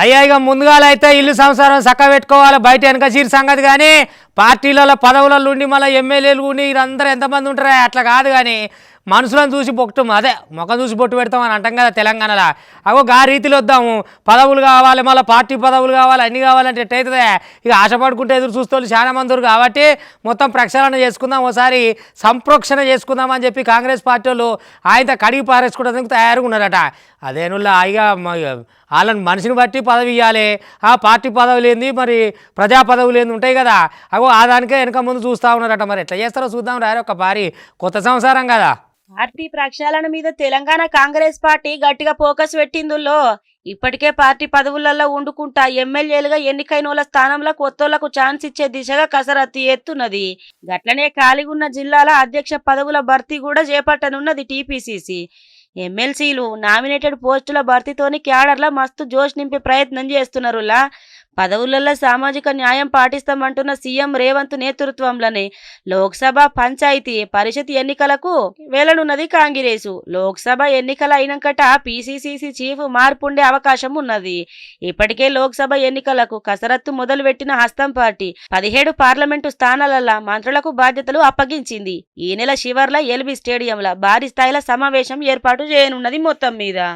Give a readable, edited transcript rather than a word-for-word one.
అయ్యా ఇక ముందుగాలైతే ఇల్లు సంసారం చక్క పెట్టుకోవాలి, బయట వెనక చీర సంగతి. కానీ పార్టీలలో పదవులలో ఉండి మళ్ళీ ఎమ్మెల్యేలు ఉండి వీరందరూ ఎంతమంది ఉంటారా అట్లా కాదు. కానీ మనుషులను చూసి పొట్టం, అదే ముఖం చూసి పొట్టు పెడతామని అంటాం కదా తెలంగాణలో. అగో గా రీతిలో వద్దాము, పదవులు కావాలి, మళ్ళీ పార్టీ పదవులు కావాలి, అన్నీ కావాలంటే ఎట్టయితుందే. ఇక ఆశపడుకుంటే ఎదురు చూస్తూ చాలా మంది ఉన్నారు. కాబట్టి మొత్తం ప్రక్షాళన చేసుకుందాం, ఓసారి సంప్రోక్షణ చేసుకుందాం అని చెప్పి కాంగ్రెస్ పార్టీ వాళ్ళు ఆయన కడిగి పారేసుకోవడానికి తయారుగా ఉన్నారట. అదేనుల్లా ఇక వాళ్ళని మనిషిని బట్టి పదవి ఇవ్వాలి. ఆ పార్టీ పదవులు ఏంది మరి ప్రజా పదవులు ఏంది ఉంటాయి కదా, అగో ఆ దానికే వెనక ముందు చూస్తూ ఉన్నారట. మరి ఎట్లా చేస్తారో చూద్దాం రారు, ఒక భారీ కొత్త సంసారం కదా. పార్టీ ప్రక్షాళన మీద తెలంగాణ కాంగ్రెస్ పార్టీ గట్టిగా ఫోకస్ పెట్టిందుల్లో ఇప్పటికే పార్టీ పదవులలో ఉండుకుంటా ఎమ్మెల్యేలుగా ఎన్నికైన వాళ్ళ స్థానంలో కొత్తోళ్లకు ఛాన్స్ ఇచ్చే దిశగా కసరత్తు ఎత్తున్నది. గట్లనే ఖాళీగున్న జిల్లాల అధ్యక్ష పదవుల భర్తీ కూడా చేపట్టనున్నది టీపీసీసీ. ఎమ్మెల్సీలు నామినేటెడ్ పోస్టుల భర్తీతోని క్యాడర్ల మస్తు జోష్ నింపే ప్రయత్నం చేస్తున్నారులా. పదవులలో సామాజిక న్యాయం పాటిస్తామంటున్న సీఎం రేవంత్ నేతృత్వంలోనే లోక్సభ పంచాయతీ పరిషత్ ఎన్నికలకు వెళ్లనున్నది కాంగ్రెసు. లోక్సభ ఎన్నికల అయినాకట పీసీసీ చీఫ్ మార్పుండే అవకాశం ఉన్నది. ఇప్పటికే లోక్సభ ఎన్నికలకు కసరత్తు మొదలుపెట్టిన హస్తం పార్టీ 17 పార్లమెంటు స్థానాలలో మంత్రులకు బాధ్యతలు అప్పగించింది. ఈ నెల చివర్ల ఎల్బీ స్టేడియంలో భారీ స్థాయిలో సమావేశం ఏర్పాటు చేయనున్నది. మొత్తం మీద